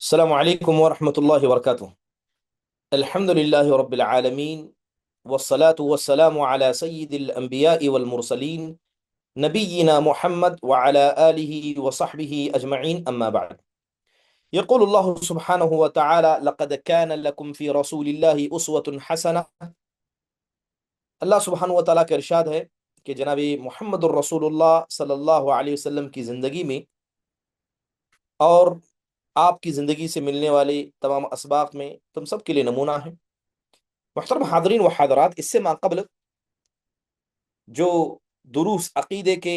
السلام علیکم ورحمۃ اللہ وبرکاتہ۔ الحمد للہ رب العالمین والصلاة والسلام على سید الانبیاء والمرسلین نبینا محمد وعلى آلہ وصحبہ اجمعین اما بعد۔ یقول اللہ سبحانہ وتعالی لقد كان لکم فی رسول اللہ اسوۃ حسنہ۔ اللہ سبحانہ وتعالی کا ارشاد ہے کہ جناب محمد الرسول اللہ صلی اللہ علیہ وسلم کی زندگی میں اور آپ کی زندگی سے ملنے والے تمام اسباق میں تم سب کے لیے نمونہ ہے۔ محترم حاضرین و حاضرات، اس سے ماقبل جو دروس عقیدے کے،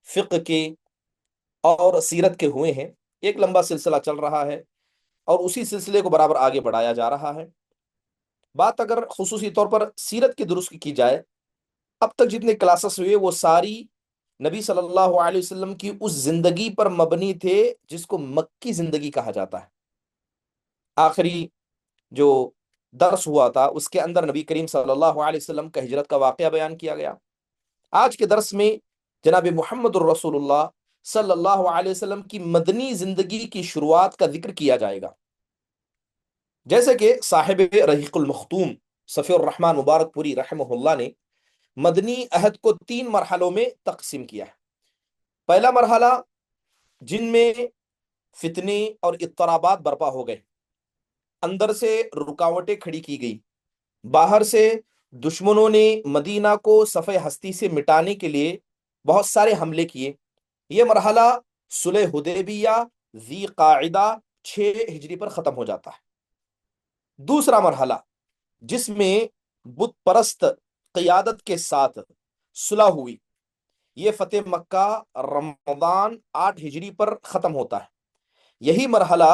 فقہ کے اور سیرت کے ہوئے ہیں، ایک لمبا سلسلہ چل رہا ہے اور اسی سلسلے کو برابر آگے بڑھایا جا رہا ہے۔ بات اگر خصوصی طور پر سیرت کے دروس کی جائے، اب تک جتنے کلاسز ہوئے وہ ساری نبی صلی اللہ علیہ وسلم کی اس زندگی پر مبنی تھے جس کو مکی زندگی کہا جاتا ہے۔ آخری جو درس ہوا تھا اس کے اندر نبی کریم صلی اللہ علیہ وسلم کا ہجرت کا واقعہ بیان کیا گیا۔ آج کے درس میں جناب محمد الرسول اللہ صلی اللہ علیہ وسلم کی مدنی زندگی کی شروعات کا ذکر کیا جائے گا۔ جیسے کہ صاحب رحیق المختوم صفی الرحمن مبارک پوری رحمہ اللہ نے مدنی عہد کو 3 مرحلوں میں تقسیم کیا ہے۔ پہلا مرحلہ جن میں فتنے اور اضطرابات برپا ہو گئے، اندر سے رکاوٹیں کھڑی کی گئی، باہر سے دشمنوں نے مدینہ کو صفحہ ہستی سے مٹانے کے لیے بہت سارے حملے کیے۔ یہ مرحلہ صلح حدیبیہ ذی قاعدہ 6 ہجری پر ختم ہو جاتا ہے۔ دوسرا مرحلہ جس میں بت پرست قیادت کے ساتھ صلح ہوئی، یہ فتح مکہ رمضان 8 ہجری پر ختم ہوتا ہے۔ یہی مرحلہ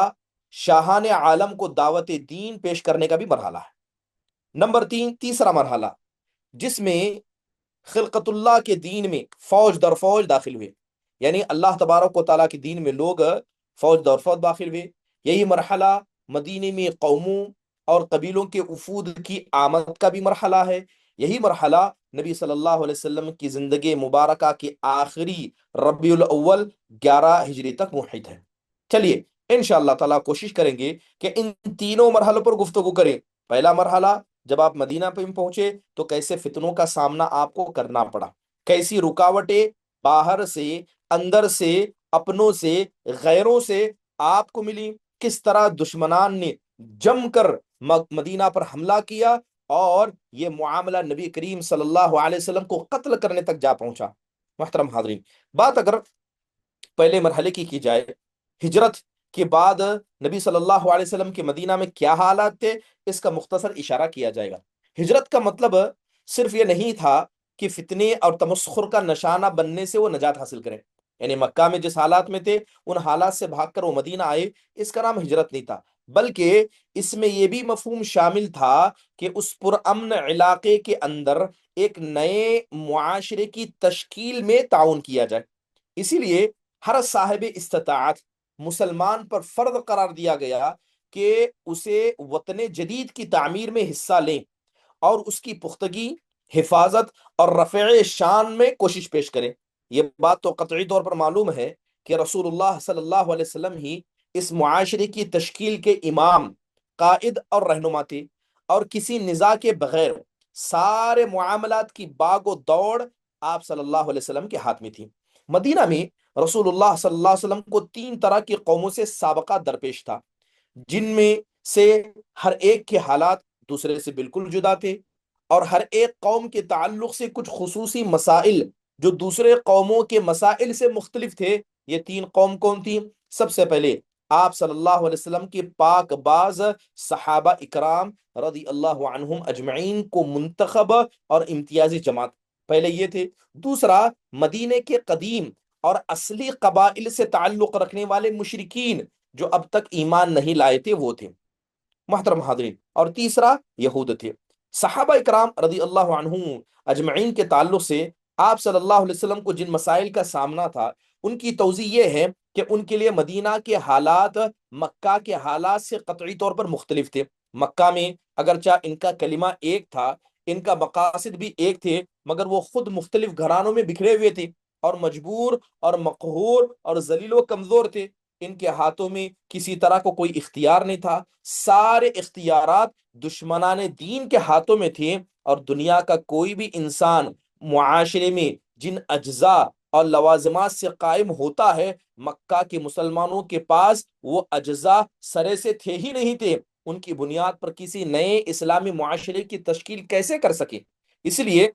شاہان عالم کو دعوت دین پیش کرنے کا بھی مرحلہ ہے۔ نمبر 3، تیسرا مرحلہ جس میں خلقت اللہ کے دین میں فوج در فوج داخل ہوئے، یعنی اللہ تبارک و تعالیٰ کے دین میں لوگ فوج در فوج داخل ہوئے۔ یہی مرحلہ مدینے میں قوموں اور قبیلوں کے وفود کی آمد کا بھی مرحلہ ہے۔ یہی مرحلہ نبی صلی اللہ علیہ وسلم کی زندگی مبارکہ کے آخری ربیع الاول 11 ہجری تک محیط ہے۔ چلیے انشاءاللہ تعالیٰ کوشش کریں گے کہ ان تینوں مرحلوں پر گفتگو کریں۔ پہلا مرحلہ، جب آپ مدینہ پہ پہنچے تو کیسے فتنوں کا سامنا آپ کو کرنا پڑا، کیسی رکاوٹیں باہر سے، اندر سے، اپنوں سے، غیروں سے آپ کو ملی، کس طرح دشمنان نے جم کر مدینہ پر حملہ کیا اور یہ معاملہ نبی کریم صلی اللہ علیہ وسلم کو قتل کرنے تک جا پہنچا۔ محترم حاضرین، بات اگر پہلے مرحلے کی جائے، ہجرت کے بعد نبی صلی اللہ علیہ وسلم کے مدینہ میں کیا حالات تھے، اس کا مختصر اشارہ کیا جائے گا۔ ہجرت کا مطلب صرف یہ نہیں تھا کہ فتنے اور تمسخر کا نشانہ بننے سے وہ نجات حاصل کریں، یعنی مکہ میں جس حالات میں تھے ان حالات سے بھاگ کر وہ مدینہ آئے، اس کا نام ہجرت نہیں تھا، بلکہ اس میں یہ بھی مفہوم شامل تھا کہ اس پرامن علاقے کے اندر ایک نئے معاشرے کی تشکیل میں تعاون کیا جائے۔ اسی لیے ہر صاحب استطاعت مسلمان پر فرض قرار دیا گیا کہ اسے وطن جدید کی تعمیر میں حصہ لیں اور اس کی پختگی، حفاظت اور رفع شان میں کوشش پیش کریں۔ یہ بات تو قطعی طور پر معلوم ہے کہ رسول اللہ صلی اللہ علیہ وسلم ہی اس معاشرے کی تشکیل کے امام، قائد اور رہنما تھے، اور کسی نزاع کے بغیر سارے معاملات کی باغ و دوڑ آپ صلی اللہ علیہ وسلم کے ہاتھ میں تھی۔ مدینہ میں رسول اللہ صلی اللہ علیہ وسلم کو 3 طرح کی قوموں سے سابقہ درپیش تھا، جن میں سے ہر ایک کے حالات دوسرے سے بالکل جدا تھے، اور ہر ایک قوم کے تعلق سے کچھ خصوصی مسائل جو دوسرے قوموں کے مسائل سے مختلف تھے۔ یہ 3 قوم کون تھی؟ سب سے پہلے آپ صلی اللہ علیہ وسلم کے پاک باز صحابہ اکرام رضی اللہ عنہم اجمعین کو منتخب اور امتیازی جماعت، پہلے یہ تھے۔ دوسرا، مدینے کے قدیم اور اصلی قبائل سے تعلق رکھنے والے مشرکین جو اب تک ایمان نہیں لائے تھے، وہ تھے محترم حاضرین۔ اور تیسرا، یہود تھے۔ صحابہ اکرام رضی اللہ عنہم اجمعین کے تعلق سے آپ صلی اللہ علیہ وسلم کو جن مسائل کا سامنا تھا، ان کی توضیح یہ ہے کہ ان کے لیے مدینہ کے حالات مکہ کے حالات سے قطعی طور پر مختلف تھے۔ مکہ میں اگرچہ ان کا کلمہ ایک تھا، ان کا مقاصد بھی ایک تھے، مگر وہ خود مختلف گھرانوں میں بکھرے ہوئے تھے اور مجبور اور مقہور اور ذلیل و کمزور تھے۔ ان کے ہاتھوں میں کسی طرح کو کوئی اختیار نہیں تھا، سارے اختیارات دشمنان دین کے ہاتھوں میں تھے، اور دنیا کا کوئی بھی انسان معاشرے میں جن اجزاء اور لوازمات سے قائم ہوتا ہے، مکہ کے مسلمانوں کے پاس وہ اجزاء سرے سے تھے ہی نہیں تھے، ان کی بنیاد پر کسی نئے اسلامی معاشرے کی تشکیل کیسے کر سکے؟ اس لیے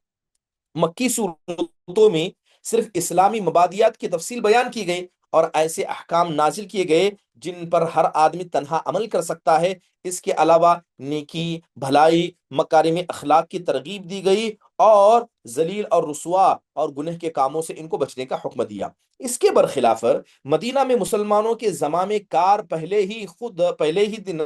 مکی صورتوں میں صرف اسلامی مبادیات کی تفصیل بیان کی گئی، اور ایسے احکام نازل کیے گئے جن پر ہر آدمی تنہا عمل کر سکتا ہے۔ اس کے علاوہ نیکی، بھلائی، مکارم اخلاق کی ترغیب دی گئی، اور ذلیل اور رسوا اور گنہ کے کاموں سے ان کو بچنے کا حکم دیا۔ اس کے برخلاف مدینہ میں مسلمانوں کے زمام کار پہلے ہی دن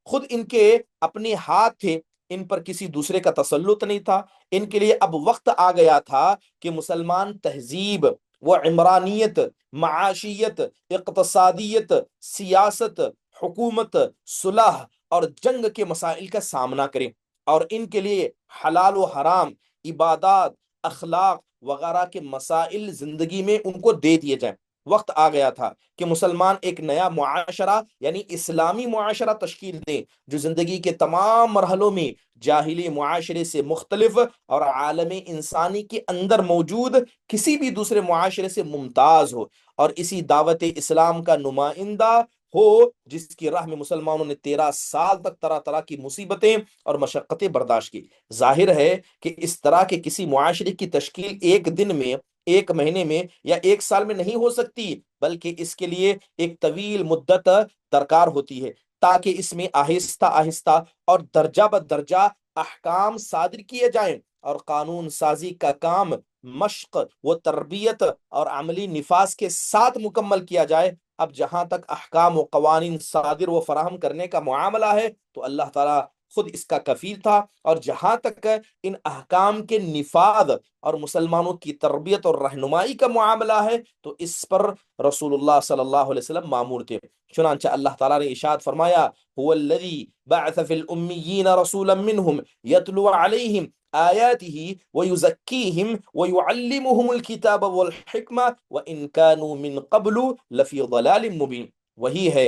خود ان کے اپنے ہاتھ تھے، ان پر کسی دوسرے کا تسلط نہیں تھا۔ ان کے لیے اب وقت آ گیا تھا کہ مسلمان تہذیب و عمرانیت، معاشیت، اقتصادیت، سیاست، حکومت، صلح اور جنگ کے مسائل کا سامنا کریں، اور ان کے لیے حلال و حرام، عبادات، اخلاق وغیرہ کے مسائل زندگی میں ان کو دے دیے جائیں۔ وقت آ گیا تھا کہ مسلمان ایک نیا معاشرہ یعنی اسلامی معاشرہ تشکیل دیں، جو زندگی کے تمام مرحلوں میں جاہلی معاشرے سے مختلف اور عالم انسانی کے اندر موجود کسی بھی دوسرے معاشرے سے ممتاز ہو، اور اسی دعوت اسلام کا نمائندہ ہو، جس کی راہ میں مسلمانوں نے 13 سال تک طرح طرح کی مصیبتیں اور مشقتیں برداشت کی۔ ظاہر ہے کہ اس طرح کے کسی معاشرے کی تشکیل ایک دن میں، ایک مہینے میں یا ایک سال میں نہیں ہو سکتی، بلکہ اس کے لیے ایک طویل مدت درکار ہوتی ہے، تاکہ اس میں آہستہ آہستہ اور درجہ بدرجہ احکام صادر کیے جائیں، اور قانون سازی کا کام مشق و تربیت اور عملی نفاذ کے ساتھ مکمل کیا جائے۔ اب جہاں تک احکام و قوانین صادر و فراہم کرنے کا معاملہ ہے تو اللہ تعالیٰ خود اس کا کفیل تھا، اور جہاں تک ان احکام کے نفاذ اور مسلمانوں کی تربیت اور رہنمائی کا معاملہ ہے تو اس پر رسول اللہ صلی اللہ علیہ وسلم مامور تھے۔ چنانچہ اللہ تعالیٰ نے ارشاد فرمایا، هو الذی بعث فی الامیین رسولا منہم یتلو علیہم آیاته ویزکیہم ویعلمہم الکتاب والحکمہ وان کانوا من قبل لفی ضلال مبین۔ وہی ہے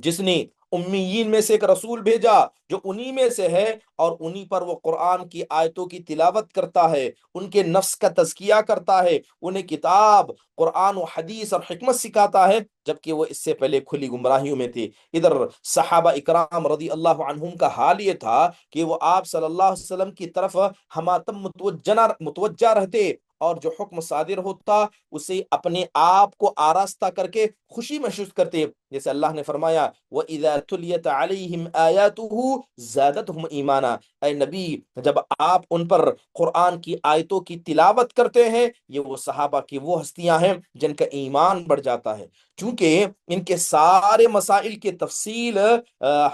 جس نے امیین میں سے ایک رسول بھیجا جو انہی میں سے ہے، اور انہی پر وہ قرآن کی آیتوں کی تلاوت کرتا ہے، ان کے نفس کا تزکیہ کرتا ہے، انہیں کتاب، قرآن و حدیث اور حکمت سکھاتا ہے، جبکہ وہ اس سے پہلے کھلی گمراہیوں میں تھے۔ ادھر صحابہ اکرام رضی اللہ عنہم کا حال یہ تھا کہ وہ آپ صلی اللہ علیہ وسلم کی طرف ہماتم متوجہ رہتے، اور جو حکم صادر ہوتا اسے اپنے آپ کو آراستہ کر کے خوشی محسوس کرتے، جیسے اللہ نے فرمایا وَإِذَا تُلِيَتْ عَلَيْهِمْ آيَاتُهُ زَادَتْهُمْ ایمانا۔ اے نبی، جب آپ ان پر قرآن کی آیتوں کی تلاوت کرتے ہیں، یہ وہ صحابہ کی وہ ہستیاں ہیں جن کا ایمان بڑھ جاتا ہے۔ چونکہ ان کے سارے مسائل کی تفصیل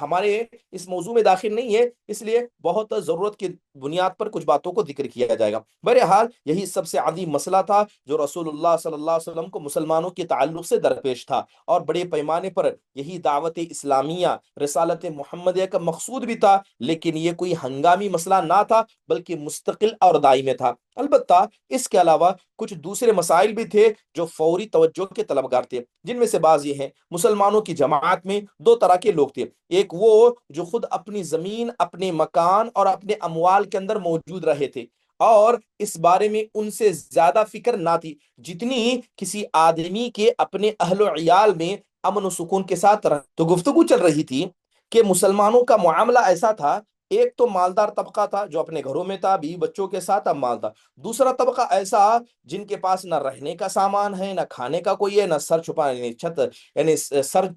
ہمارے اس موضوع میں داخل نہیں ہے، اس لیے بہت ضرورت کی بنیاد پر کچھ باتوں کو ذکر کیا جائے گا۔ بہرحال یہی سب سے عظیم مسئلہ تھا جو رسول اللہ صلی اللہ علیہ وسلم کو مسلمانوں کے تعلق سے درپیش تھا، اور بڑے پیمانے پر یہی دعوت اسلامیہ، رسالت محمدیہ کا مقصود بھی تھا، لیکن یہ کوئی ہنگامی مسئلہ نہ تھا بلکہ مستقل اور دائمی تھا۔ البتہ اس کے علاوہ کچھ دوسرے مسائل بھی تھے جو فوری توجہ کے طلبگار تھے، جن میں سے بعض یہ ہیں۔ مسلمانوں کی جماعت میں دو طرح کے لوگ تھے، ایک وہ جو خود اپنی زمین، اپنے مکان اور اپنے اموال کے اندر موجود رہے تھے، اور اس بارے میں ان سے زیادہ فکر نہ تھی جتنی کسی آدمی کے اپنے اہل و عیال میں امن و سکون کے ساتھ تو گفتگو چل رہی تھی کہ مسلمانوں کا معاملہ ایسا تھا، ایک تو مالدار طبقہ تھا جو اپنے گھروں میں تھا، بیوی بچوں کے ساتھ اب مال تھا، دوسرا طبقہ ایسا جن کے پاس نہ رہنے کا سامان ہے، نہ کھانے کا کوئی ہے، نہ سر چھپانے چھت یعنی سر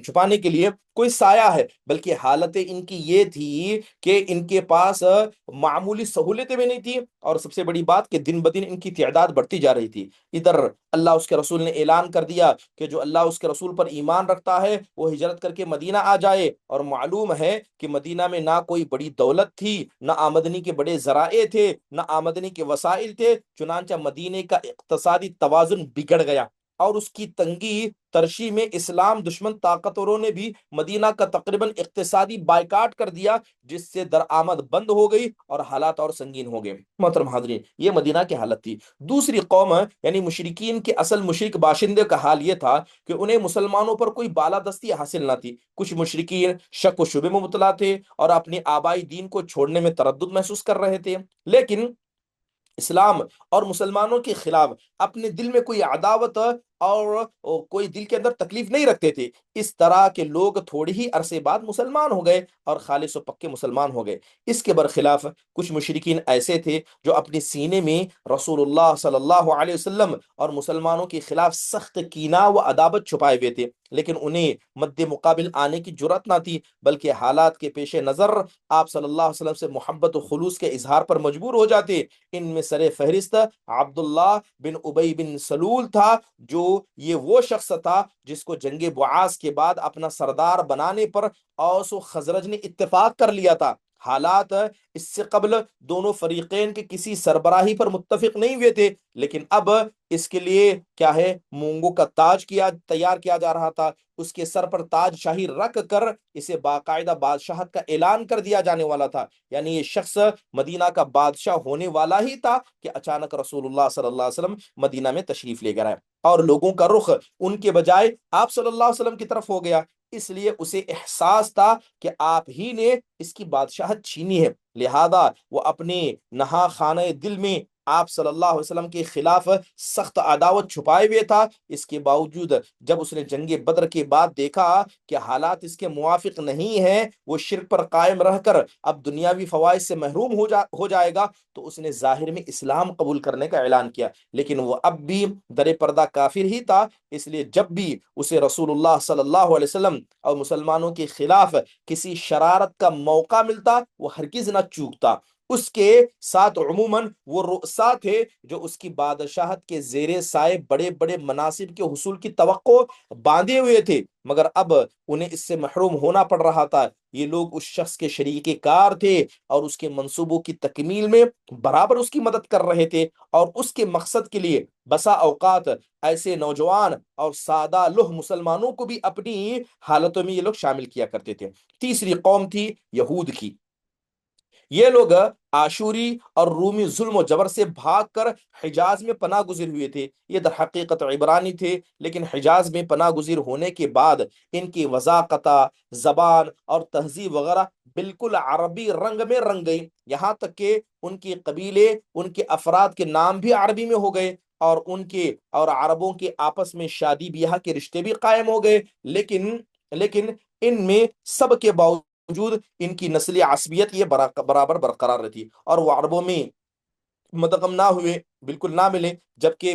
چھپانے کے لیے کوئی سایہ ہے، بلکہ حالت ان کی یہ تھی کہ ان کے پاس معمولی سہولتیں بھی نہیں تھی، اور سب سے بڑی بات کہ دن بدن ان کی تعداد بڑھتی جا رہی تھی۔ ادھر اللہ اس کے رسول نے اعلان کر دیا کہ جو اللہ اس کے رسول پر ایمان رکھتا ہے وہ ہجرت کر کے مدینہ آ جائے، اور معلوم ہے کہ مدینہ میں نہ کوئی بڑی دولت تھی، نہ آمدنی کے بڑے ذرائع تھے، نہ آمدنی کے وسائل تھے، چنانچہ مدینہ کا اقتصادی توازن بگڑ گیا، اور اس کی تنگی ترشی میں اسلام دشمن طاقتوروں نے بھی مدینہ کا تقریباً اقتصادی بائیکاٹ کر دیا، جس سے درآمد بند ہو گئی اور حالات اور سنگین ہو گئے۔ محترم حاضرین، یہ مدینہ کی حالت تھی۔ دوسری قوم یعنی مشرکین کے اصل مشرک باشندے کا حال یہ تھا کہ انہیں مسلمانوں پر کوئی بالادستی حاصل نہ تھی۔ کچھ مشرکین شک و شبے میں مبتلا تھے اور اپنی آبائی دین کو چھوڑنے میں تردد محسوس کر رہے تھے، لیکن اسلام اور مسلمانوں کے خلاف اپنے دل میں کوئی عداوت اور کوئی دل کے اندر تکلیف نہیں رکھتے تھے۔ اس طرح کے لوگ تھوڑی ہی عرصے بعد مسلمان ہو گئے اور خالص و پکے مسلمان ہو گئے۔ اس کے برخلاف کچھ مشرکین ایسے تھے جو اپنے سینے میں رسول اللہ صلی اللہ علیہ وسلم اور مسلمانوں کے خلاف سخت کینہ و عداوت چھپائے ہوئے تھے، لیکن انہیں مد مقابل آنے کی جرأت نہ تھی، بلکہ حالات کے پیش نظر آپ صلی اللہ علیہ وسلم سے محبت و خلوص کے اظہار پر مجبور ہو جاتے۔ ان میں سر فہرست عبداللہ بن ابی بن سلول تھا، جو یہ وہ شخص تھا جس کو جنگ بعاث کے بعد اپنا سردار بنانے پر اوس و خزرج نے اتفاق کر لیا تھا۔ حالات اس سے قبل دونوں فریقین کے کسی سربراہی پر متفق نہیں ہوئے تھے، لیکن اب اس کے لیے کیا ہے، مونگوں کا تاج تیار کیا جا رہا تھا۔ اس کے سر پر تاج شاہی رکھ کر اسے باقاعدہ بادشاہت کا اعلان کر دیا جانے والا تھا، یعنی یہ شخص مدینہ کا بادشاہ ہونے والا ہی تھا کہ اچانک رسول اللہ صلی اللہ علیہ وسلم مدینہ میں تشریف لے کر آئے اور لوگوں کا رخ ان کے بجائے آپ صلی اللہ علیہ وسلم کی طرف ہو گیا۔ اس لیے اسے احساس تھا کہ آپ ہی نے اس کی بادشاہت چھینی ہے، لہذا وہ اپنے نہا خانہ دل میں آپ صلی اللہ علیہ وسلم کے خلاف سخت عداوت چھپائے ہوئے تھا۔ اس کے باوجود جب اس نے جنگ بدر کے بعد دیکھا کہ حالات اس کے موافق نہیں ہیں، وہ شرک پر قائم رہ کر اب دنیاوی فوائد سے محروم ہو جائے گا، تو اس نے ظاہر میں اسلام قبول کرنے کا اعلان کیا، لیکن وہ اب بھی در پردہ کافر ہی تھا۔ اس لیے جب بھی اسے رسول اللہ صلی اللہ علیہ وسلم اور مسلمانوں کے خلاف کسی شرارت کا موقع ملتا، وہ ہرگز نہ چوکتا۔ اس کے ساتھ عموماً وہ رؤسا تھے جو اس کی بادشاہت کے زیر سائے بڑے بڑے مناصب کے حصول کی توقع باندھے ہوئے تھے، مگر اب انہیں اس سے محروم ہونا پڑ رہا تھا۔ یہ لوگ اس شخص کے شریک کار تھے اور اس کے منصوبوں کی تکمیل میں برابر اس کی مدد کر رہے تھے، اور اس کے مقصد کے لیے بسا اوقات ایسے نوجوان اور سادہ لوہ مسلمانوں کو بھی اپنی حالتوں میں یہ لوگ شامل کیا کرتے تھے۔ تیسری قوم تھی یہود کی۔ یہ لوگ آشوری اور رومی ظلم و جبر سے بھاگ کر حجاز میں پناہ گزیر ہوئے تھے۔ یہ در حقیقت عبرانی تھے، لیکن حجاز میں پناہ گزیر ہونے کے بعد ان کی وضاقت، زبان اور تہذیب وغیرہ بالکل عربی رنگ میں رنگ گئی، یہاں تک کہ ان کے قبیلے، ان کے افراد کے نام بھی عربی میں ہو گئے، اور ان کے اور عربوں کے آپس میں شادی بیاہ کے رشتے بھی قائم ہو گئے۔ لیکن ان میں سب کے باوجود ان کی نسلی عصبیت یہ برابر برقرار رہتی، اور وہ عربوں میں مدغم نہ ہوئے، بالکل نہ ملے،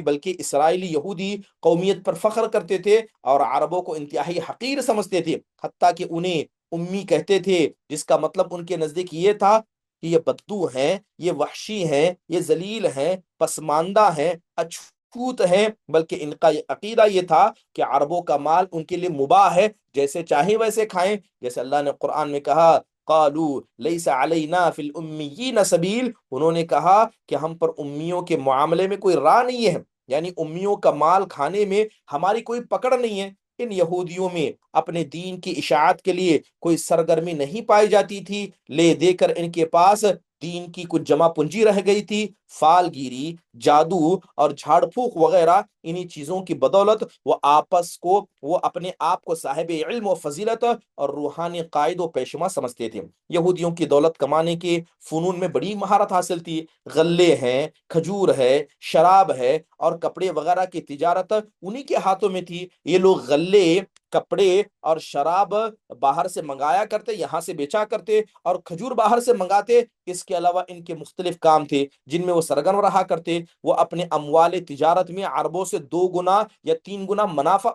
بلکہ اسرائیلی یہودی قومیت پر فخر کرتے تھے اور عربوں کو انتہائی حقیر سمجھتے تھے، حتیٰ کہ انہیں امی کہتے تھے، جس کا مطلب ان کے نزدیک یہ تھا کہ یہ بددو ہیں، یہ وحشی ہیں، یہ ذلیل ہیں، پسماندہ ہیں، اچھوت ہیں، بلکہ ان کا عقیدہ یہ تھا کہ عربوں کا مال ان کے لیے مباح ہے، جیسے چاہیں ویسے کھائیں، جیسے اللہ نے قرآن میں کہا قالوا لیس علینا فی الامیین سبیل، انہوں نے کہا کہ ہم پر امیوں کے معاملے میں کوئی راہ نہیں ہے، یعنی امیوں کا مال کھانے میں ہماری کوئی پکڑ نہیں ہے۔ ان یہودیوں میں اپنے دین کی اشاعت کے لیے کوئی سرگرمی نہیں پائی جاتی تھی، لے دے کر ان کے پاس دین کی کچھ جمع پونجی رہ گئی تھی۔ فال گیری، جادو اور جھاڑ پھونک وغیرہ، انہی چیزوں کی بدولت وہ اپنے آپ کو صاحب علم و فضیلت اور روحانی قائد و پیشوا سمجھتے تھے۔ یہودیوں کی دولت کمانے کے فنون میں بڑی مہارت حاصل تھی، غلے ہیں، کھجور ہے، شراب ہے اور کپڑے وغیرہ کی تجارت انہی کے ہاتھوں میں تھی۔ یہ لوگ غلے، کپڑے اور شراب باہر سے منگایا کرتے، یہاں سے بیچا کرتے، اور کھجور باہر سے منگاتے۔ اس کے علاوہ ان کے مختلف کام تھے جن میں وہ سرگرم رہا کرتے۔ وہ اپنے اموال تجارت میں عربوں سے 2 گنا یا 3 گنا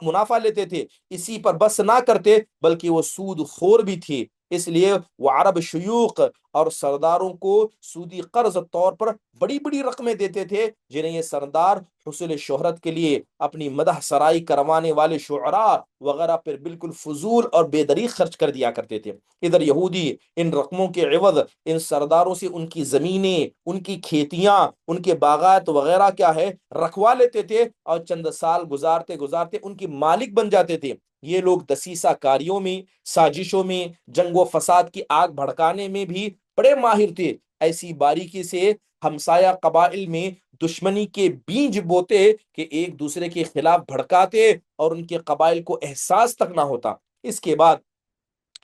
منافع لیتے تھے۔ اسی پر بس نہ کرتے بلکہ وہ سود خور بھی تھی، اس لیے وہ عرب شیوخ اور سرداروں کو سودی قرض طور پر بڑی بڑی رقمیں دیتے تھے، جنہیں یہ سردار حصول شہرت کے لیے اپنی مدح سرائی کروانے والے شعراء وغیرہ پر بالکل فضول اور بے دریغ خرچ کر دیا کرتے تھے۔ ادھر یہودی ان رقموں کے عوض ان سرداروں سے ان کی زمینیں، ان کی کھیتیاں، ان کے باغات وغیرہ کیا ہے رکھوا لیتے تھے، اور چند سال گزارتے گزارتے ان کی مالک بن جاتے تھے۔ یہ لوگ دسیسہ کاریوں میں، سازشوں میں، جنگ و فساد کی آگ بھڑکانے میں بھی بڑے ماہر تھے۔ ایسی باریکی سے ہمسایہ قبائل میں دشمنی کے بیج بوتے کہ ایک دوسرے کے خلاف بھڑکاتے اور ان کے قبائل کو احساس تک نہ ہوتا۔ اس کے بعد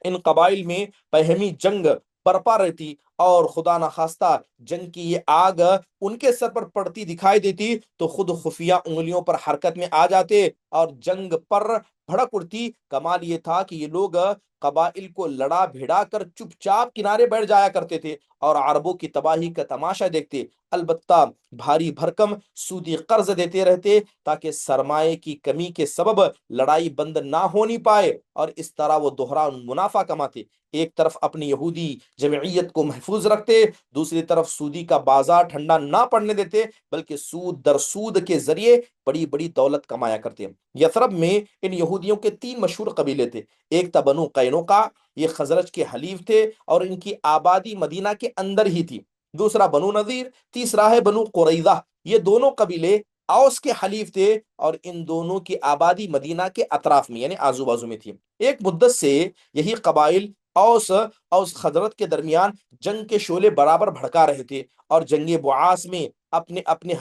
ان قبائل میں پہمی جنگ برپا رہتی، اور خدا نخواستہ جنگ کی یہ آگ ان کے سر پر پڑتی دکھائی دیتی تو خود خفیہ انگلیوں پر حرکت میں آ جاتے اور جنگ پر بھڑک اڑتی۔ کمال یہ تھا کہ یہ لوگ قبائل کو لڑا بھیڑا کر چپ چاپ کنارے بیٹھ جایا کرتے تھے اور عربوں کی تباہی کا تماشا دیکھتے، البتہ بھاری بھرکم سودی قرض دیتے رہتے تاکہ سرمایہ کی کمی کے سبب لڑائی بند نہ ہونی پائے، اور اس طرح وہ دوہرا منافع کماتے۔ ایک طرف اپنی یہودی جمعیت کو محفوظ رکھتے، دوسری طرف سودی کا بازار ٹھنڈا نہ پڑنے دیتے، بلکہ سود در سود کے ذریعے بڑی بڑی دولت کمایا کرتے۔ یثرب میں ان یہودیوں کے تین مشہور قبیلے تھے۔ ایک تھا بنو قینوقا، یہ خزرج کے حلیف تھے اور ان کی آبادی مدینہ کے اندر ہی تھی۔ دوسرا بنو نذیر، تیسرا ہے بنو قریظہ، یہ دونوں قبیلے اوس کے حلیف تھے اور ان دونوں کی آبادی مدینہ کے اطراف میں یعنی آزو بازو میں تھی۔ ایک مدت سے یہی قبائل اوس خزرت کے درمیان جنگ کے شعلے برابر بھڑکا رہے تھے، اور جنگ بعاث میں اپنے اپنے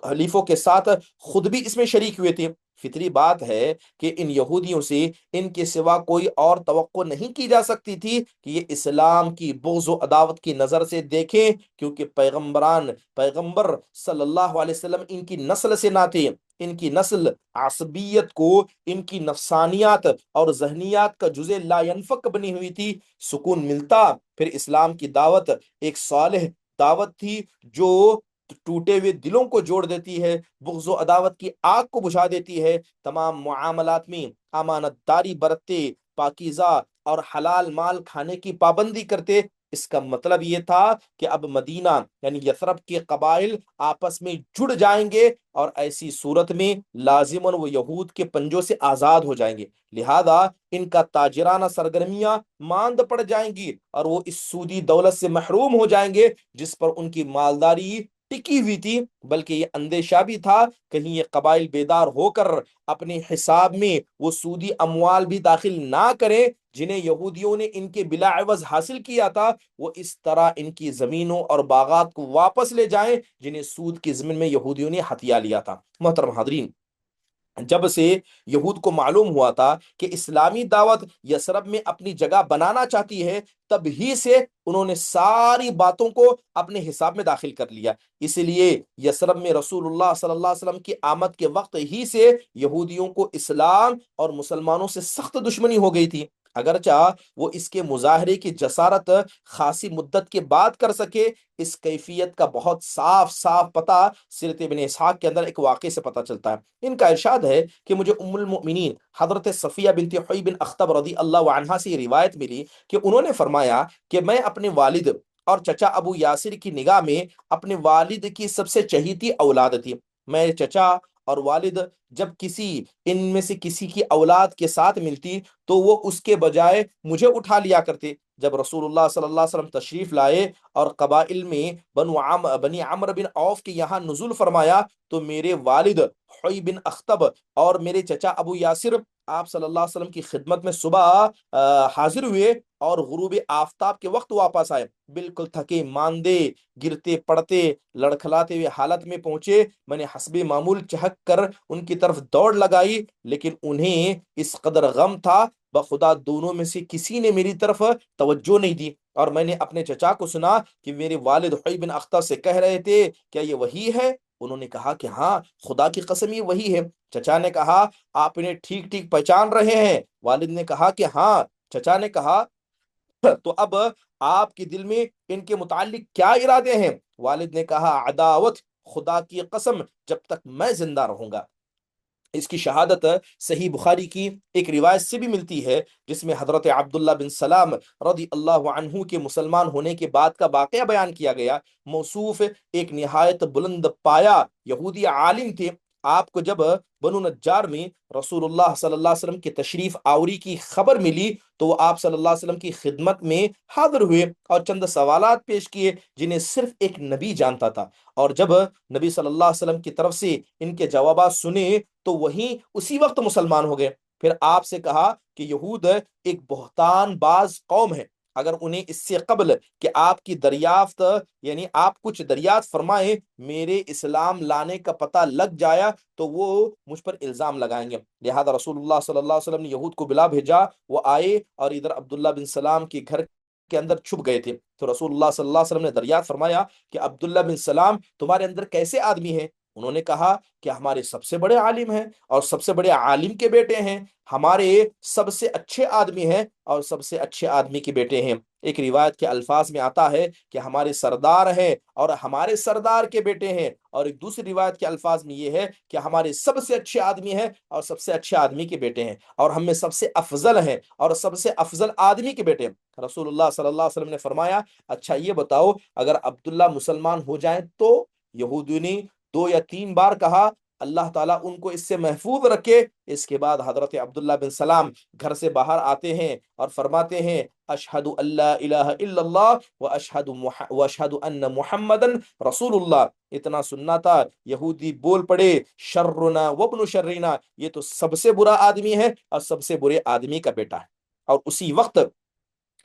حلیفوں کے ساتھ خود بھی اس میں شریک ہوئے تھے۔ فطری بات ہے کہ ان یہودیوں سے ان کے سوا کوئی اور توقع نہیں کی جا سکتی تھی کہ یہ اسلام کی بغض و عداوت کی نظر سے دیکھیں، کیونکہ پیغمبر صلی اللہ علیہ وسلم ان کی نسل سے نہ تھے۔ ان کی نسل عصبیت کو ان کی نفسانیات اور ذہنیات کا جزء لا ينفک بنی ہوئی تھی۔ سکون ملتا پھر اسلام کی دعوت ایک صالح دعوت تھی جو ٹوٹے ہوئے دلوں کو جوڑ دیتی ہے، بغض و عداوت کی آگ کو بجھا دیتی ہے، تمام معاملات میں امانت داری برتتے، پاکیزہ اور حلال مال کھانے کی پابندی کرتے۔ اس کا مطلب یہ تھا کہ اب مدینہ یعنی یثرب کے قبائل آپس میں جڑ جائیں گے، اور ایسی صورت میں لازماً وہ یہود کے پنجوں سے آزاد ہو جائیں گے، لہذا ان کا تاجرانہ سرگرمیاں ماند پڑ جائیں گی اور وہ اس سودی دولت سے محروم ہو جائیں گے جس پر ان کی مالداری ٹکی ہوئی تھی۔ بلکہ یہ اندیشہ بھی تھا کہیں یہ قبائل بیدار ہو کر اپنے حساب میں وہ سودی اموال بھی داخل نہ کریں جنہیں یہودیوں نے ان کے بلا عوض حاصل کیا تھا، وہ اس طرح ان کی زمینوں اور باغات کو واپس لے جائیں جنہیں سود کی زمین میں یہودیوں نے ہتھیا لیا تھا۔ محترم حاضرین، جب سے یہود کو معلوم ہوا تھا کہ اسلامی دعوت یثرب میں اپنی جگہ بنانا چاہتی ہے، تب ہی سے انہوں نے ساری باتوں کو اپنے حساب میں داخل کر لیا۔ اس لیے یثرب میں رسول اللہ صلی اللہ علیہ وسلم کی آمد کے وقت ہی سے یہودیوں کو اسلام اور مسلمانوں سے سخت دشمنی ہو گئی تھی۔ اگرچہ وہ اس کے مظاہرے کی جسارت خاصی مدت کے بعد کر سکے، اس کیفیت کا بہت صاف صاف پتہ سیرت ابن اسحاق کے اندر ایک واقعے سے پتہ چلتا ہے۔ ان کا ارشاد ہے کہ مجھے ام المؤمنین حضرت صفیہ بنت حیی بن اخطب رضی اللہ عنہا سے یہ روایت ملی کہ انہوں نے فرمایا کہ میں اپنے والد اور چچا ابو یاسر کی نگاہ میں اپنے والد کی سب سے چہیتی اولاد تھی۔ میرے چچا اور والد جب ان میں سے کسی کی اولاد کے ساتھ ملتی تو وہ اس کے بجائے مجھے اٹھا لیا کرتے۔ جب رسول اللہ صلی اللہ علیہ وسلم تشریف لائے اور قبائل میں بنی عمرو بن عوف کے یہاں نزول فرمایا تو میرے والد حوی بن اخطب اور میرے چچا ابو یاسر آپ صلی اللہ علیہ وسلم کی خدمت میں صبح حاضر ہوئے اور غروب آفتاب کے وقت واپس آئے، بالکل تھکے ماندے، گرتے پڑتے، لڑکھلاتے ہوئے حالت میں پہنچے۔ میں نے حسب معمول چہک کر ان کی طرف دوڑ لگائی، لیکن انہیں اس قدر غم تھا بخدا دونوں میں سے کسی نے میری طرف توجہ نہیں دی، اور میں نے اپنے چچا کو سنا کہ میرے والد حوی بن اخطب سے کہہ رہے تھے کیا یہ وہی ہے؟ انہوں نے کہا کہ ہاں خدا کی قسم یہ وہی ہے۔ چچا نے کہا آپ انہیں ٹھیک ٹھیک پہچان رہے ہیں؟ والد نے کہا کہ ہاں۔ چچا نے کہا تو اب آپ کے دل میں ان کے متعلق کیا ارادے ہیں؟ والد نے کہا عداوت، خدا کی قسم جب تک میں زندہ رہوں گا۔ اس کی شہادت صحیح بخاری کی ایک روایت سے بھی ملتی ہے، جس میں حضرت عبداللہ بن سلام رضی اللہ عنہ کے مسلمان ہونے کے بعد کا واقعہ بیان کیا گیا۔ موصوف ایک نہایت بلند پایا یہودی عالم تھے۔ آپ کو جب بنو نجار میں رسول اللہ صلی اللہ علیہ وسلم کی تشریف آوری کی خبر ملی تو وہ آپ صلی اللہ علیہ وسلم کی خدمت میں حاضر ہوئے اور چند سوالات پیش کیے جنہیں صرف ایک نبی جانتا تھا، اور جب نبی صلی اللہ علیہ وسلم کی طرف سے ان کے جوابات سنے تو وہیں اسی وقت مسلمان ہو گئے۔ پھر آپ سے کہا کہ یہود ایک بہتان باز قوم ہے، اگر انہیں اس سے قبل کہ آپ کی دریافت یعنی آپ کچھ دریافت فرمائیں میرے اسلام لانے کا پتہ لگ جایا تو وہ مجھ پر الزام لگائیں گے، لہذا رسول اللہ صلی اللہ علیہ وسلم نے یہود کو بلا بھیجا، وہ آئے اور ادھر عبداللہ بن سلام کے گھر کے اندر چھپ گئے تھے۔ تو رسول اللہ صلی اللہ علیہ وسلم نے دریافت فرمایا کہ عبداللہ بن سلام تمہارے اندر کیسے آدمی ہیں؟ انہوں نے کہا کہ ہمارے سب سے بڑے عالم ہیں اور سب سے بڑے عالم کے بیٹے ہیں، ہمارے سب سے اچھے آدمی ہیں اور سب سے اچھے آدمی کے بیٹے ہیں۔ ایک روایت کے الفاظ میں آتا ہے کہ ہمارے سردار ہیں اور ہمارے سردار کے بیٹے ہیں، اور ایک دوسری روایت کے الفاظ میں یہ ہے کہ ہمارے سب سے اچھے آدمی ہیں اور سب سے اچھے آدمی کے بیٹے ہیں، اور ہم میں سب سے افضل ہیں اور سب سے افضل آدمی کے بیٹے ہیں۔ رسول اللہ صلی اللہ علیہ وسلم نے فرمایا اچھا یہ بتاؤ اگر عبداللہ مسلمان ہو جائیں تو؟ یہودی نے 2 یا 3 بار کہا اللہ تعالیٰ ان کو اس سے محفوظ رکھے۔ اس کے بعد حضرت عبداللہ بن سلام گھر سے باہر آتے ہیں اور فرماتے ہیں اشہد اللہ الہ الا اللہ واشہد ان محمدن رسول اللہ۔ اتنا سننا تھا، یہودی بول پڑے شرنا وابن شرنا، یہ تو سب سے برا آدمی ہے اور سب سے برے آدمی کا بیٹا ہے، اور اسی وقت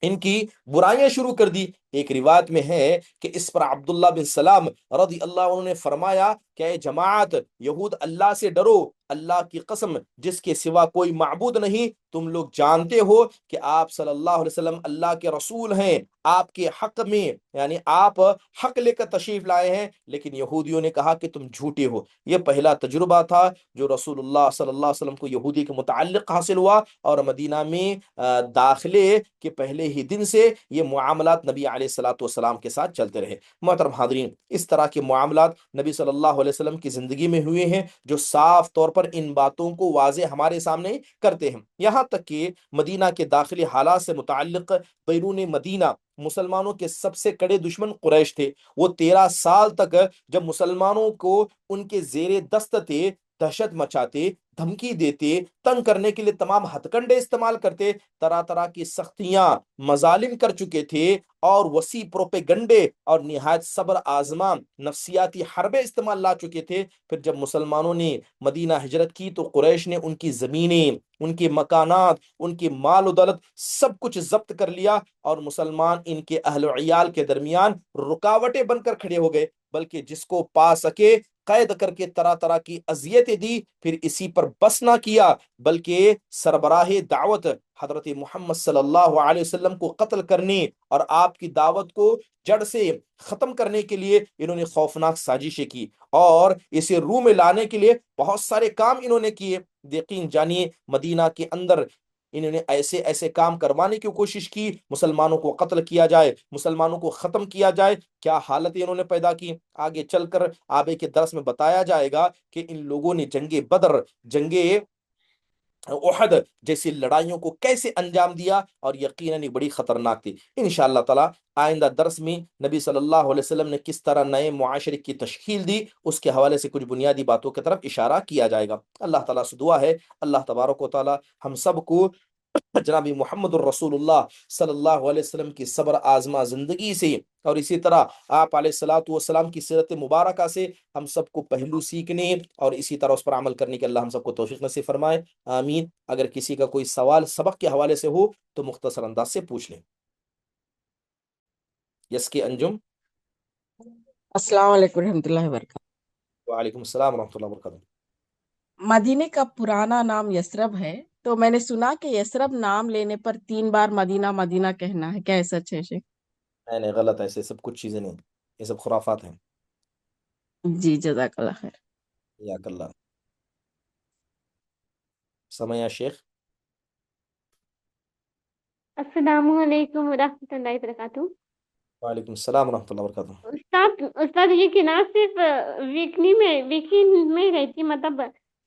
ان کی برائیاں شروع کر دی۔ ایک روایت میں ہے کہ اس پر عبداللہ بن سلام رضی اللہ عنہ نے فرمایا کہ اے جماعت یہود اللہ سے ڈرو، اللہ کی قسم جس کے سوا کوئی معبود نہیں، تم لوگ جانتے ہو کہ آپ صلی اللہ علیہ وسلم اللہ کے رسول ہیں، آپ کے حق میں یعنی آپ حق لے کر تشریف لائے ہیں، لیکن یہودیوں نے کہا کہ تم جھوٹے ہو۔ یہ پہلا تجربہ تھا جو رسول اللہ صلی اللہ علیہ وسلم کو یہودی کے متعلق حاصل ہوا، اور مدینہ میں داخلے کے پہلے ہی دن سے یہ معاملات نبی علیہ الصلوۃ والسلام کے ساتھ چلتے رہے۔ محترم حاضرین، اس طرح کے معاملات نبی صلی اللہ علیہ وسلم کی زندگی میں ہوئے ہیں جو صاف طور پر ان باتوں کو واضح ہمارے سامنے کرتے ہیں، یہاں تک کہ مدینہ کے داخلی حالات سے متعلق بیرون مدینہ مسلمانوں کے سب سے کڑے دشمن قریش تھے۔ وہ 13 سال تک جب مسلمانوں کو ان کے زیر دست تھے دہشت مچاتے، دھمکی دیتے، تنگ کرنے کے لیے تمام ہتھ کنڈے استعمال کرتے، طرح طرح کی سختیاں مظالم کر چکے تھے، اور وسیع پروپیگنڈے اور نہایت صبر آزما نفسیاتی حربے استعمال لا چکے تھے۔ پھر جب مسلمانوں نے مدینہ ہجرت کی تو قریش نے ان کی زمینیں، ان کے مکانات، ان کے مال و دولت سب کچھ ضبط کر لیا، اور مسلمان ان کے اہل و عیال کے درمیان رکاوٹیں بن کر کھڑے ہو گئے، بلکہ جس کو پا سکے قید کر کے طرح طرح کی اذیتیں دی۔ پھر اسی پر بس نہ کیا بلکہ سربراہ دعوت حضرت محمد صلی اللہ علیہ وسلم کو قتل کرنے اور آپ کی دعوت کو جڑ سے ختم کرنے کے لیے انہوں نے خوفناک سازشیں کی، اور اسے روح میں لانے کے لیے بہت سارے کام انہوں نے کیے۔ یقین جانیے مدینہ کے اندر انہوں نے ایسے ایسے کام کروانے کی کوشش کی، مسلمانوں کو قتل کیا جائے، مسلمانوں کو ختم کیا جائے۔ کیا حالتیں انہوں نے پیدا کی آگے چل کر آبے کے درس میں بتایا جائے گا کہ ان لوگوں نے جنگ بدر، جنگ احد جیسی لڑائیوں کو کیسے انجام دیا، اور یقیناً بڑی خطرناک تھی۔ انشاءاللہ تعالی آئندہ درس میں نبی صلی اللہ علیہ وسلم نے کس طرح نئے معاشرے کی تشکیل دی اس کے حوالے سے کچھ بنیادی باتوں کی طرف اشارہ کیا جائے گا۔ اللہ تعالیٰ سے دعا ہے اللہ تبارک و تعالیٰ ہم سب کو جناب محمد الرسول اللہ صلی اللہ علیہ وسلم کی صبر آزما زندگی سے، اور اسی طرح آپ علیہ الصلوۃ والسلام کی سیرت مبارکہ سے ہم سب کو پہلو سیکھنے اور اسی طرح اس پر عمل کرنے کے اللہ ہم سب کو توفیق نصیب فرمائے، آمین۔ اگر کسی کا کوئی سوال سبق کے حوالے سے ہو تو مختصر انداز سے پوچھ لیں۔ یس کے انجم۔ السلام علیکم ورحمۃ اللہ وبرکاتہ۔ وعلیکم السلام ورحمۃ اللہ وبرکاتہ۔ مدینے کا پرانا نام یثرب ہے، تو میں نے سنا کہ یثرب نام لینے پر 3 بار مدینہ مدینہ کہنا ہے، کیا ایسا سچ ہے شیخ؟ نہیں نہیں، غلط ہے، ایسے سب کچھ چیزیں نہیں، یہ سب خرافات ہیں۔ جی جزاک اللہ خیر۔ یا اللہ سمیا شیخ۔ السلام علیکم ورحمۃ اللہ وبرکاتہ۔ وعلیکم السلام ورحمۃ اللہ وبرکاتہ۔ استاد یہ کنار صرف ویکنی میں رہتی، مطلب